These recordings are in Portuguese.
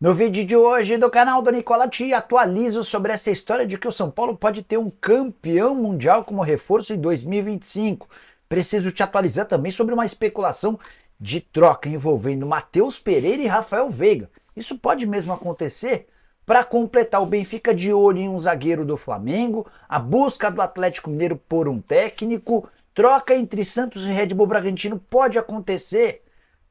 No vídeo de hoje do canal do Nicola te atualizo sobre essa história de que o São Paulo pode ter um campeão mundial como reforço em 2025. Preciso te atualizar também sobre uma especulação de troca envolvendo Matheus Pereira e Rafael Veiga. Isso pode mesmo acontecer? Para completar, o Benfica de olho em um zagueiro do Flamengo, a busca do Atlético Mineiro por um técnico, troca entre Santos e Red Bull Bragantino pode acontecer?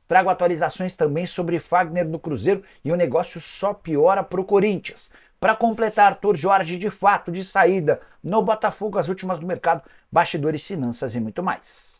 Trago atualizações também sobre Fagner no Cruzeiro e o negócio só piora para o Corinthians. Para completar, Arthur Jorge de fato de saída no Botafogo, as últimas do mercado, bastidores, finanças e muito mais.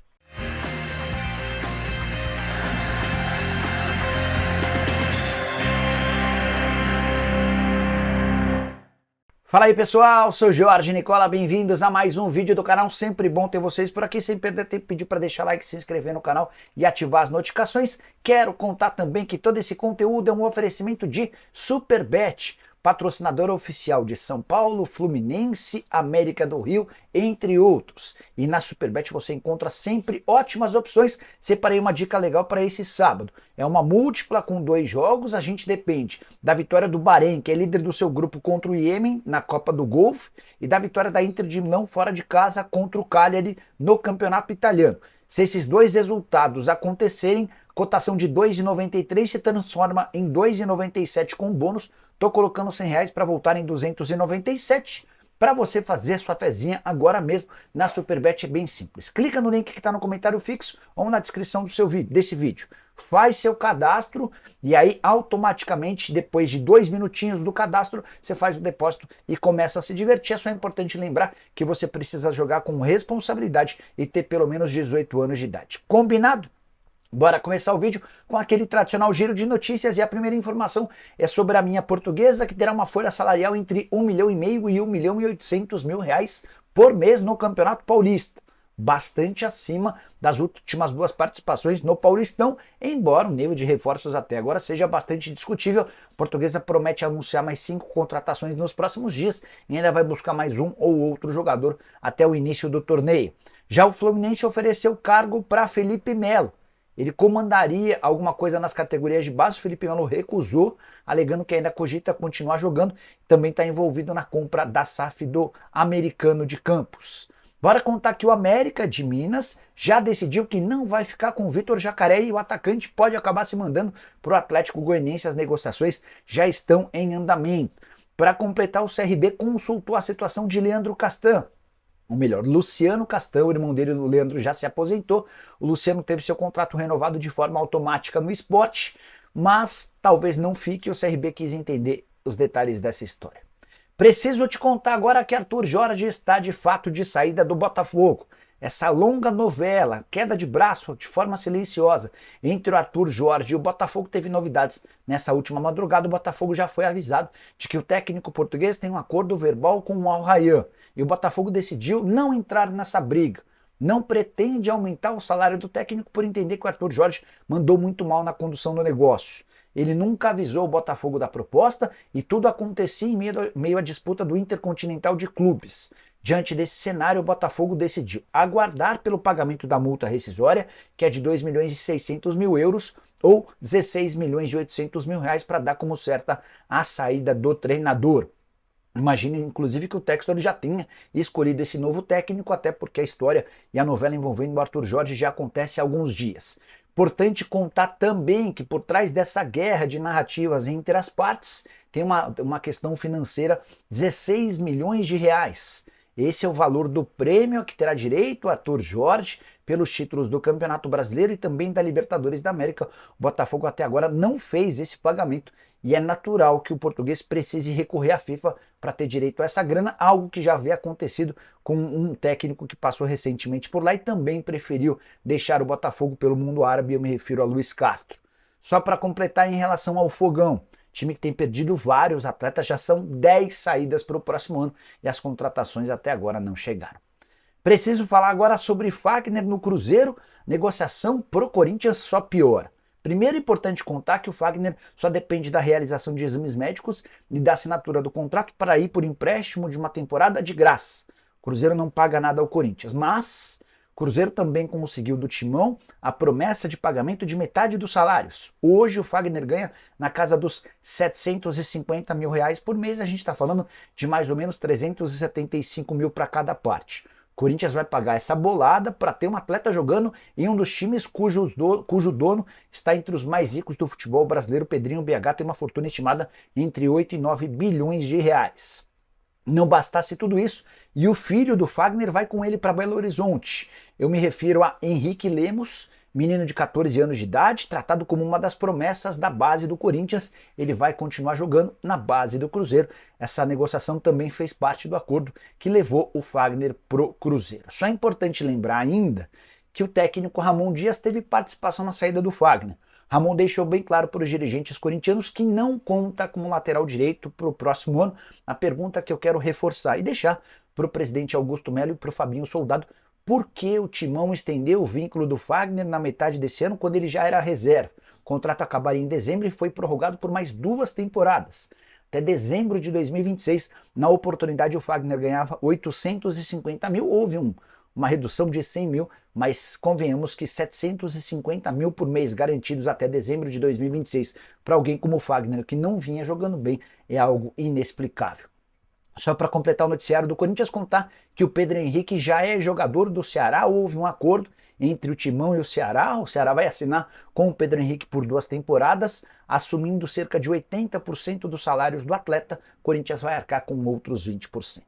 Fala aí pessoal, sou Jorge Nicola, bem-vindos a mais um vídeo do canal, sempre bom ter vocês por aqui, sem perder tempo, pedir para deixar like, se inscrever no canal e ativar as notificações. Quero contar também que todo esse conteúdo é um oferecimento de Superbet, patrocinador oficial de São Paulo, Fluminense, América do Rio, entre outros. E na Superbet você encontra sempre ótimas opções. Separei uma dica legal para esse sábado. É uma múltipla com 2 jogos, a gente depende da vitória do Bahrein, que é líder do seu grupo contra o Iêmen na Copa do Golfo, e da vitória da Inter de Milão fora de casa contra o Cagliari no Campeonato Italiano. Se esses dois resultados acontecerem, cotação de 2,93 se transforma em 2,97 com bônus. Tô colocando R$100 para voltar em 297 para você fazer sua fezinha agora mesmo na Superbet. É bem simples. Clica no link que está no comentário fixo ou na descrição do desse vídeo. Faz seu cadastro e aí automaticamente, depois de 2 minutinhos do cadastro, você faz o depósito e começa a se divertir. É só importante lembrar que você precisa jogar com responsabilidade e ter pelo menos 18 anos de idade. Combinado? Bora começar o vídeo com aquele tradicional giro de notícias e a primeira informação é sobre a minha Portuguesa, que terá uma folha salarial entre 1,5 milhão e 1,8 milhão por mês no Campeonato Paulista. Bastante acima das últimas 2 participações no Paulistão, embora o nível de reforços até agora seja bastante discutível. A Portuguesa promete anunciar mais 5 contratações nos próximos dias e ainda vai buscar mais um ou outro jogador até o início do torneio. Já o Fluminense ofereceu cargo para Felipe Melo. Ele comandaria alguma coisa nas categorias de base, o Felipe Melo recusou, alegando que ainda cogita continuar jogando, também está envolvido na compra da SAF do Americano de Campos. Bora contar que o América de Minas já decidiu que não vai ficar com o Vitor Jacaré e o atacante pode acabar se mandando para o Atlético Goianiense. As negociações já estão em andamento. Para completar, o CRB consultou a situação de Leandro Castan. Ou melhor, Luciano Castan, o irmão dele, o Leandro, já se aposentou. O Luciano teve seu contrato renovado de forma automática no Sport, mas talvez não fique. O CRB quis entender os detalhes dessa história. Preciso te contar agora que Arthur Jorge está de fato de saída do Botafogo. Essa longa novela, queda de braço de forma silenciosa entre o Arthur Jorge e o Botafogo teve novidades. Nessa última madrugada, o Botafogo já foi avisado de que o técnico português tem um acordo verbal com o Al Rayyan e o Botafogo decidiu não entrar nessa briga. Não pretende aumentar o salário do técnico por entender que o Arthur Jorge mandou muito mal na condução do negócio. Ele nunca avisou o Botafogo da proposta e tudo acontecia em meio à disputa do Intercontinental de Clubes. Diante desse cenário, o Botafogo decidiu aguardar pelo pagamento da multa rescisória, que é de 2.600.000 euros ou 16.800.000 para dar como certa a saída do treinador. Imagine, inclusive, que o Textor já tenha escolhido esse novo técnico, até porque a história e a novela envolvendo o Arthur Jorge já acontece há alguns dias. Importante contar também que por trás dessa guerra de narrativas entre as partes tem uma questão financeira, 16 milhões de reais. Esse é o valor do prêmio que terá direito o Arthur Jorge pelos títulos do Campeonato Brasileiro e também da Libertadores da América. O Botafogo até agora não fez esse pagamento e é natural que o português precise recorrer à FIFA para ter direito a essa grana, algo que já havia acontecido com um técnico que passou recentemente por lá e também preferiu deixar o Botafogo pelo mundo árabe. Eu me refiro a Luiz Castro. Só para completar em relação ao Fogão, time que tem perdido vários atletas, já são 10 saídas para o próximo ano e as contratações até agora não chegaram. Preciso falar agora sobre Fagner no Cruzeiro, negociação pro Corinthians só piora. Primeiro, é importante contar que o Fagner só depende da realização de exames médicos e da assinatura do contrato para ir por empréstimo de uma temporada de graça. O Cruzeiro não paga nada ao Corinthians, mas Cruzeiro também conseguiu do Timão a promessa de pagamento de metade dos salários. Hoje o Fagner ganha na casa dos 750 mil reais por mês, a gente está falando de mais ou menos 375 mil para cada parte. Corinthians vai pagar essa bolada para ter um atleta jogando em um dos times cujo dono está entre os mais ricos do futebol brasileiro. Pedrinho BH tem uma fortuna estimada entre 8 e 9 bilhões de reais. Não bastasse tudo isso, e o filho do Fagner vai com ele para Belo Horizonte. Eu me refiro a Henrique Lemos, menino de 14 anos de idade, tratado como uma das promessas da base do Corinthians. Ele vai continuar jogando na base do Cruzeiro. Essa negociação também fez parte do acordo que levou o Fagner pro Cruzeiro. Só é importante lembrar ainda que o técnico Ramon Dias teve participação na saída do Fagner. Ramon deixou bem claro para os dirigentes corintianos que não conta como lateral direito para o próximo ano. A pergunta que eu quero reforçar e deixar para o presidente Augusto Melo e para o Fabinho Soldado: por que o Timão estendeu o vínculo do Fagner na metade desse ano, quando ele já era reserva? O contrato acabaria em dezembro e foi prorrogado por mais 2 temporadas, até dezembro de 2026. Na oportunidade, o Fagner ganhava 850 mil, houve uma redução de 100 mil, mas convenhamos que 750 mil por mês garantidos até dezembro de 2026 para alguém como o Fagner, que não vinha jogando bem, é algo inexplicável. Só para completar o noticiário do Corinthians, contar que o Pedro Henrique já é jogador do Ceará. Houve um acordo entre o Timão e o Ceará vai assinar com o Pedro Henrique por 2 temporadas, assumindo cerca de 80% dos salários do atleta. O Corinthians vai arcar com outros 20%.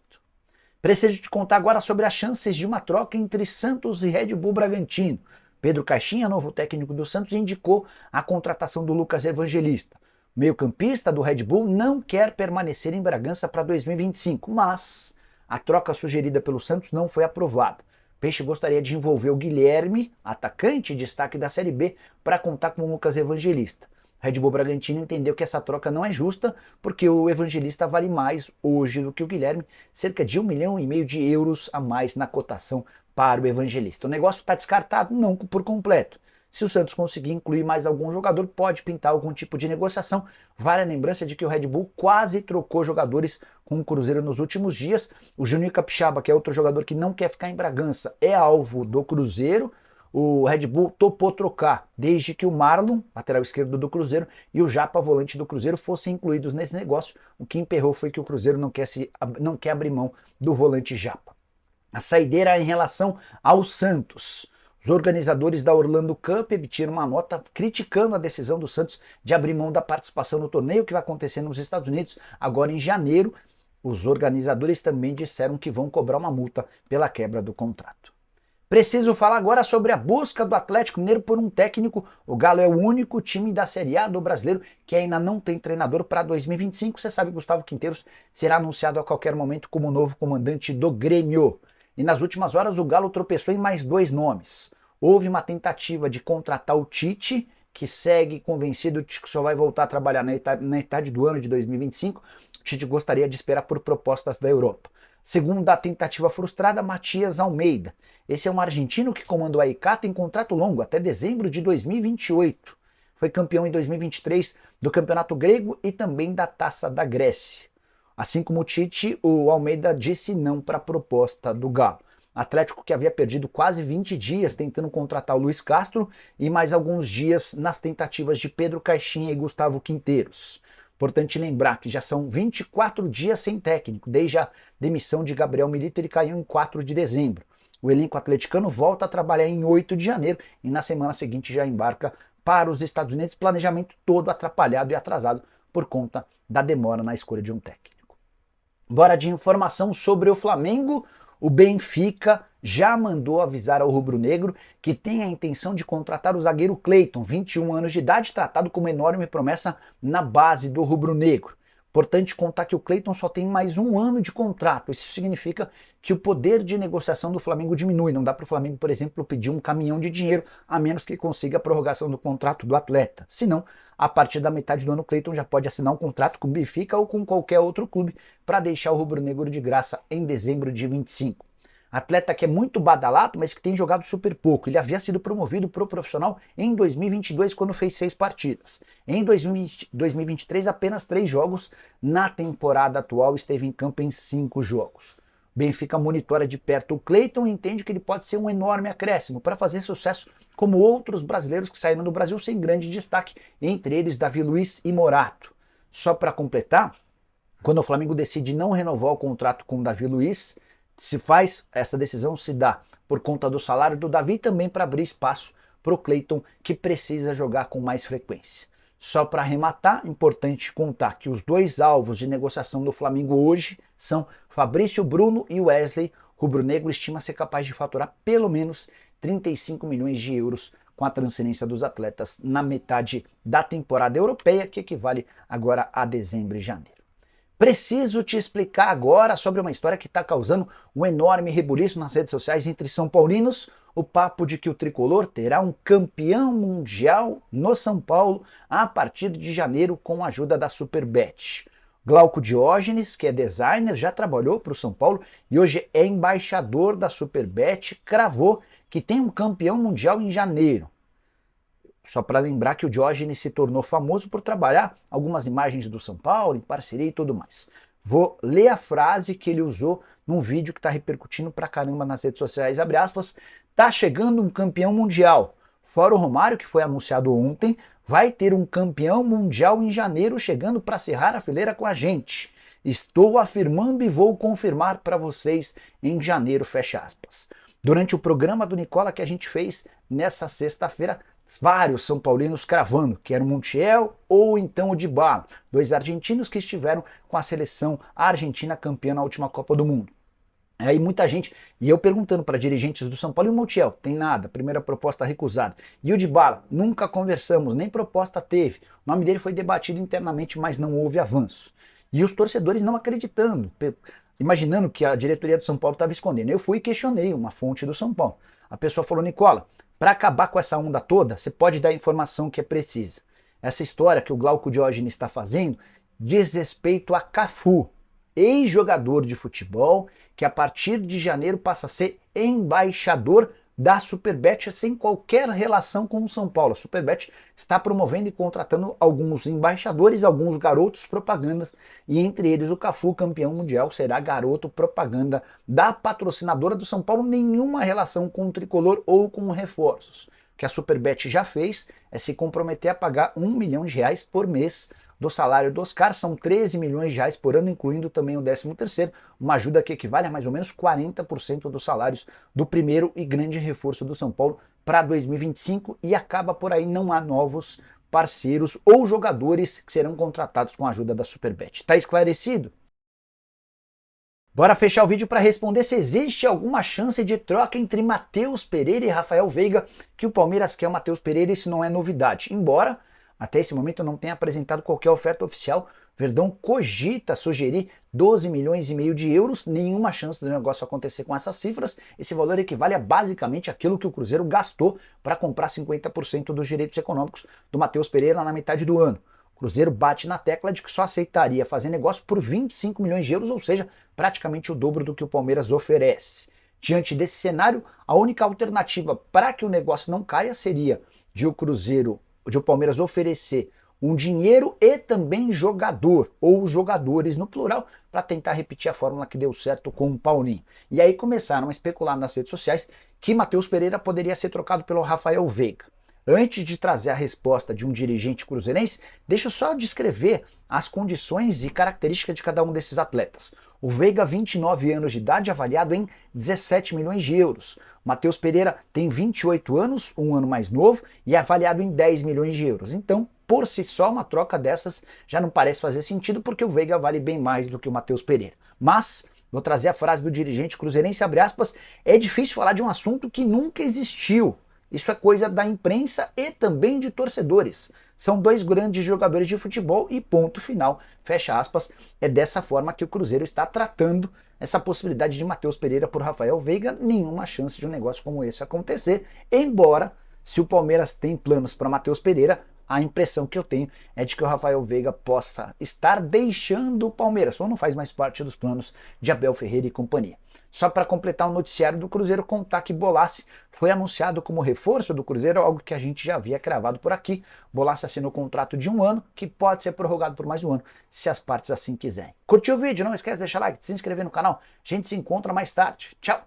Preciso te contar agora sobre as chances de uma troca entre Santos e Red Bull Bragantino. Pedro Caixinha, novo técnico do Santos, indicou a contratação do Lucas Evangelista. O meio-campista do Red Bull não quer permanecer em Bragança para 2025, mas a troca sugerida pelo Santos não foi aprovada. O Peixe gostaria de envolver o Guilherme, atacante de destaque da Série B, para contar com o Lucas Evangelista. O Red Bull Bragantino entendeu que essa troca não é justa, porque o Evangelista vale mais hoje do que o Guilherme, cerca de 1,5 milhão de euros a mais na cotação para o Evangelista. O negócio está descartado? Não por completo. Se o Santos conseguir incluir mais algum jogador, pode pintar algum tipo de negociação. Vale a lembrança de que o Red Bull quase trocou jogadores com o Cruzeiro nos últimos dias. O Juninho Capixaba, que é outro jogador que não quer ficar em Bragança, é alvo do Cruzeiro. O Red Bull topou trocar, desde que o Marlon, lateral esquerdo do Cruzeiro, e o Japa, volante do Cruzeiro, fossem incluídos nesse negócio. O que emperrou foi que o Cruzeiro não quer abrir mão do volante Japa. A saideira em relação ao Santos. Os organizadores da Orlando Cup emitiram uma nota criticando a decisão do Santos de abrir mão da participação no torneio que vai acontecer nos Estados Unidos agora em janeiro. Os organizadores também disseram que vão cobrar uma multa pela quebra do contrato. Preciso falar agora sobre a busca do Atlético Mineiro por um técnico. O Galo é o único time da Série A do brasileiro que ainda não tem treinador para 2025. Você sabe, Gustavo Quinteiros será anunciado a qualquer momento como novo comandante do Grêmio. E nas últimas horas o Galo tropeçou em mais 2 nomes. Houve uma tentativa de contratar o Tite, que segue convencido de que só vai voltar a trabalhar na metade do ano de 2025. O Tite gostaria de esperar por propostas da Europa. Segunda tentativa frustrada, Matias Almeida. Esse é um argentino que comandou a IK, tem contrato longo, até dezembro de 2028. Foi campeão em 2023 do Campeonato Grego e também da Taça da Grécia. Assim como o Tite, o Almeida disse não para a proposta do Galo. Atlético que havia perdido quase 20 dias tentando contratar o Luiz Castro e mais alguns dias nas tentativas de Pedro Caixinha e Gustavo Quinteiros. Importante lembrar que já são 24 dias sem técnico, desde a demissão de Gabriel Milito. Ele caiu em 4 de dezembro. O elenco atleticano volta a trabalhar em 8 de janeiro e na semana seguinte já embarca para os Estados Unidos, planejamento todo atrapalhado e atrasado por conta da demora na escolha de um técnico. Bora de informação sobre o Flamengo. O Benfica já mandou avisar ao rubro-negro que tem a intenção de contratar o zagueiro Cleiton, 21 anos de idade, tratado como enorme promessa na base do rubro-negro. Importante contar que o Cleiton só tem mais 1 ano de contrato. Isso significa que o poder de negociação do Flamengo diminui. Não dá para o Flamengo, por exemplo, pedir um caminhão de dinheiro, a menos que consiga a prorrogação do contrato do atleta. Senão, a partir da metade do ano, o Cleiton já pode assinar um contrato com o Benfica ou com qualquer outro clube para deixar o rubro-negro de graça em dezembro de 25. Atleta que é muito badalado, mas que tem jogado super pouco. Ele havia sido promovido para o profissional em 2022, quando fez 6 partidas. Em 2023, apenas 3 jogos. Na temporada atual, esteve em campo em 5 jogos. Benfica monitora de perto o Cleiton e entende que ele pode ser um enorme acréscimo para fazer sucesso como outros brasileiros que saíram do Brasil sem grande destaque, entre eles Davi Luiz e Morato. Só para completar, quando o Flamengo decide não renovar o contrato com o Davi Luiz, essa decisão se dá por conta do salário do Davi e também para abrir espaço para o Cleiton, que precisa jogar com mais frequência. Só para arrematar, importante contar que os dois alvos de negociação do Flamengo hoje são Fabrício Bruno e Wesley. O rubro-negro estima ser capaz de faturar pelo menos 35 milhões de euros com a transferência dos atletas na metade da temporada europeia, que equivale agora a dezembro e janeiro. Preciso te explicar agora sobre uma história que está causando um enorme rebuliço nas redes sociais entre São Paulinos, o papo de que o tricolor terá um campeão mundial no São Paulo a partir de janeiro com a ajuda da Superbet. Glauco Diógenes, que é designer, já trabalhou para o São Paulo e hoje é embaixador da Superbet, cravou que tem um campeão mundial em janeiro. Só para lembrar que o Diógenes se tornou famoso por trabalhar algumas imagens do São Paulo, em parceria e tudo mais. Vou ler a frase que ele usou num vídeo que está repercutindo pra caramba nas redes sociais, abre aspas, tá chegando um campeão mundial. Fora o Romário, que foi anunciado ontem, vai ter um campeão mundial em janeiro chegando para serrar a fileira com a gente. Estou afirmando e vou confirmar para vocês em janeiro, fecha aspas. Durante o programa do Nicola que a gente fez nessa sexta-feira, vários São Paulinos cravando que era o Montiel ou então o Dybala, dois argentinos que estiveram com a seleção argentina campeã na última Copa do Mundo. Aí muita gente, e eu perguntando para dirigentes do São Paulo, e o Montiel? Tem nada, primeira proposta recusada. E o Dybala? Nunca conversamos, nem proposta teve. O nome dele foi debatido internamente, mas não houve avanço. E os torcedores não acreditando, imaginando que a diretoria do São Paulo estava escondendo. Eu fui e questionei uma fonte do São Paulo. A pessoa falou, Nicola, para acabar com essa onda toda, você pode dar a informação que é precisa. Essa história que o Glauco Diógenes está fazendo diz respeito a Cafu, ex-jogador de futebol, que a partir de janeiro passa a ser embaixador da Superbet sem qualquer relação com o São Paulo. A Superbet está promovendo e contratando alguns embaixadores, alguns garotos propagandas, e entre eles o Cafu, campeão mundial, será garoto propaganda da patrocinadora do São Paulo, nenhuma relação com o tricolor ou com reforços. O que a Superbet já fez é se comprometer a pagar R$1 milhão por mês do salário do Oscar, são 13 milhões de reais por ano, incluindo também o 13º, uma ajuda que equivale a mais ou menos 40% dos salários do primeiro e grande reforço do São Paulo para 2025, e acaba por aí, não há novos parceiros ou jogadores que serão contratados com a ajuda da Superbet. Tá esclarecido? Bora fechar o vídeo para responder se existe alguma chance de troca entre Matheus Pereira e Rafael Veiga, que o Palmeiras quer o Matheus Pereira, isso não é novidade, embora até esse momento não tenha apresentado qualquer oferta oficial. Verdão cogita sugerir 12 milhões e meio de euros, nenhuma chance do negócio acontecer com essas cifras. Esse valor equivale a basicamente aquilo que o Cruzeiro gastou para comprar 50% dos direitos econômicos do Matheus Pereira na metade do ano. O Cruzeiro bate na tecla de que só aceitaria fazer negócio por 25 milhões de euros, ou seja, praticamente o dobro do que o Palmeiras oferece. Diante desse cenário, a única alternativa para que o negócio não caia seria de o Palmeiras oferecer um dinheiro e também jogador, ou jogadores no plural, para tentar repetir a fórmula que deu certo com o Paulinho. E aí começaram a especular nas redes sociais que Matheus Pereira poderia ser trocado pelo Rafael Veiga. Antes de trazer a resposta de um dirigente cruzeirense, deixa eu só descrever as condições e características de cada um desses atletas. O Veiga, 29 anos de idade, avaliado em 17 milhões de euros. O Matheus Pereira tem 28 anos, um ano mais novo, e é avaliado em 10 milhões de euros. Então, por si só, uma troca dessas já não parece fazer sentido, porque o Veiga vale bem mais do que o Matheus Pereira. Mas, vou trazer a frase do dirigente cruzeirense, abre aspas, é difícil falar de um assunto que nunca existiu. Isso é coisa da imprensa e também de torcedores. São dois grandes jogadores de futebol e ponto final, fecha aspas. É dessa forma que o Cruzeiro está tratando essa possibilidade de Matheus Pereira por Rafael Veiga. Nenhuma chance de um negócio como esse acontecer, embora, se o Palmeiras tem planos para Matheus Pereira, a impressão que eu tenho é de que o Rafael Veiga possa estar deixando o Palmeiras, ou não faz mais parte dos planos de Abel Ferreira e companhia. Só para completar o noticiário do Cruzeiro, contar que Bolassi foi anunciado como reforço do Cruzeiro, algo que a gente já havia cravado por aqui. Bolassi assinou um contrato de 1 ano, que pode ser prorrogado por mais 1 ano, se as partes assim quiserem. Curtiu o vídeo? Não esquece de deixar like, de se inscrever no canal. A gente se encontra mais tarde. Tchau!